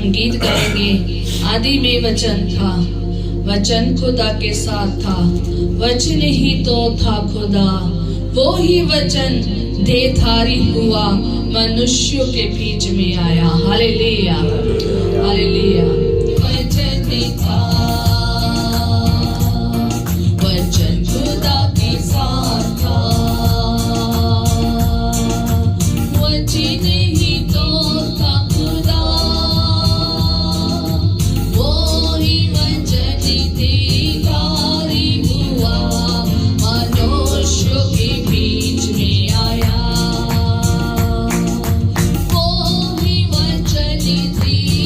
हम गीत गाएंगे। आदि में वचन था, वचन खुदा के साथ था, वचन ही तो था खुदा, वो ही वचन देहधारी हुआ, मनुष्यों के बीच में आया। Hallelujah hallelujah. वचन था, वचन खुदा के साथ था, वचन ही तो था खुदा, वो ही वचन देहधारी हुआ, मनुष्यों के बीच में आया। वो ही वचन देहधारी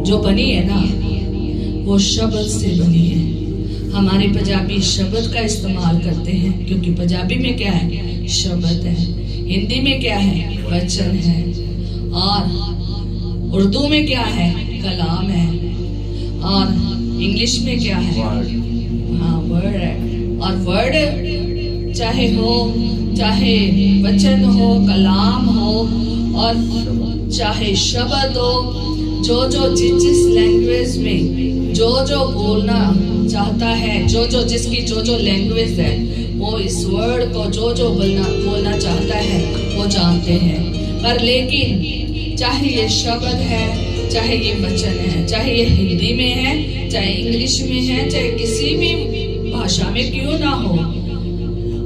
जो बनी है ना वो शब्द से बनी है। हमारे पंजाबी शब्द का इस्तेमाल करते हैं क्योंकि पंजाबी में क्या है, शब्द है। हिंदी में क्या है, वचन है। और उर्दू में क्या है, कलाम है। और इंग्लिश में क्या है, हाँ वर्ड है। और वर्ड चाहे हो, चाहे वचन हो, कलाम हो और चाहे शब्द हो, जो जिस लैंग्वेज में जो बोलना चाहता है, जो जिसकी जो लैंग्वेज है, वो इस वर्ड को जो बोलना चाहता है वो जानते हैं। पर लेकिन चाहे ये शब्द है, चाहे ये वचन है, चाहे ये हिंदी में है, चाहे इंग्लिश में है, चाहे किसी भी भाषा में क्यों ना हो,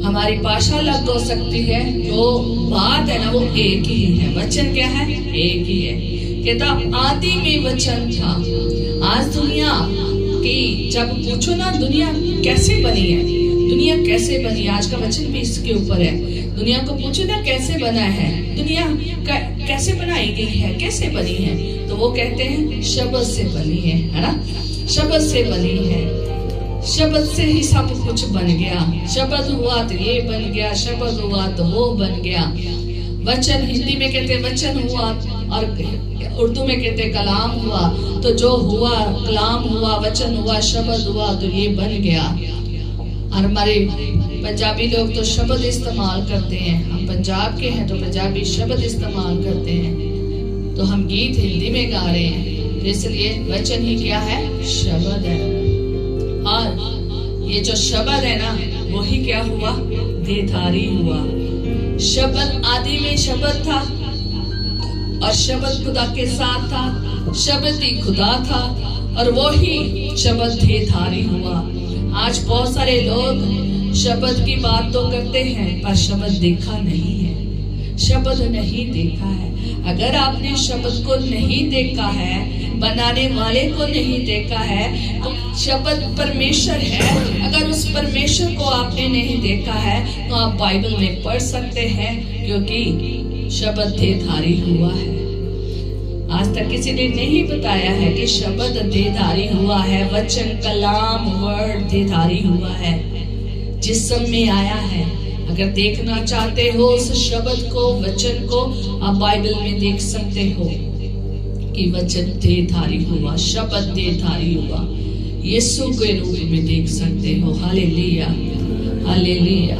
हमारी भाषा अलग हो सकती है, जो बात है ना वो एक ही है। वचन क्या है, एक ही है। कहता आदि में वचन था। आज दुनिया की जब पूछो ना दुनिया कैसे बनी है, दुनिया कैसे बनी, आज का वचन भी इसके ऊपर है। दुनिया को पूछो ना कैसे बना है, दुनिया कैसे बनाई गई है, कैसे बनी है, तो वो कहते हैं शब्द से बनी है ना, शब्द से बनी है। शब्द से ही सब कुछ बन गया। शब्द हुआ तो ये बन गया, शब्द हुआ तो वो बन गया। वचन हिंदी में कहते वचन हुआ और उर्दू में कहते कलाम हुआ। तो जो हुआ, कलाम हुआ, वचन हुआ, शब्द हुआ, तो ये बन गया। और हमारे पंजाबी लोग तो शब्द इस्तेमाल करते हैं, हम पंजाब के हैं तो पंजाबी शब्द इस्तेमाल करते हैं। तो हम गीत हिंदी में गा रहे हैं, इसलिए वचन ही क्या है, शब्द है। और ये जो शब्द है ना वही क्या हुआ, देहधारी हुआ। शब्द आदि में शब्द था और शब्द खुदा के साथ था, शब्द ही खुदा था और वो ही शब्द देहधारी हुआ। आज बहुत सारे लोग शब्द की बात तो करते हैं पर शब्द देखा नहीं है, शब्द नहीं देखा है। अगर आपने शब्द को नहीं देखा है, बनाने वाले को नहीं देखा है, तो शब्द परमेश्वर है। अगर उस परमेश्वर को आपने नहीं देखा है तो आप बाइबल में पढ़ सकते हैं, क्योंकि शब्द देहधारी हुआ है। आज तक किसी ने नहीं बताया है कि शब्द देहधारी हुआ है, वचन कलाम वर्ड देहधारी हुआ है, जिस्म में आया है। अगर देखना चाहते हो उस शब्द को, वचन को, आप बाइबल में देख सकते हो कि वचन देहधारी हुआ, शब्द देहधारी हुआ, यीशु के रूप में देख सकते हो। Hallelujah, hallelujah.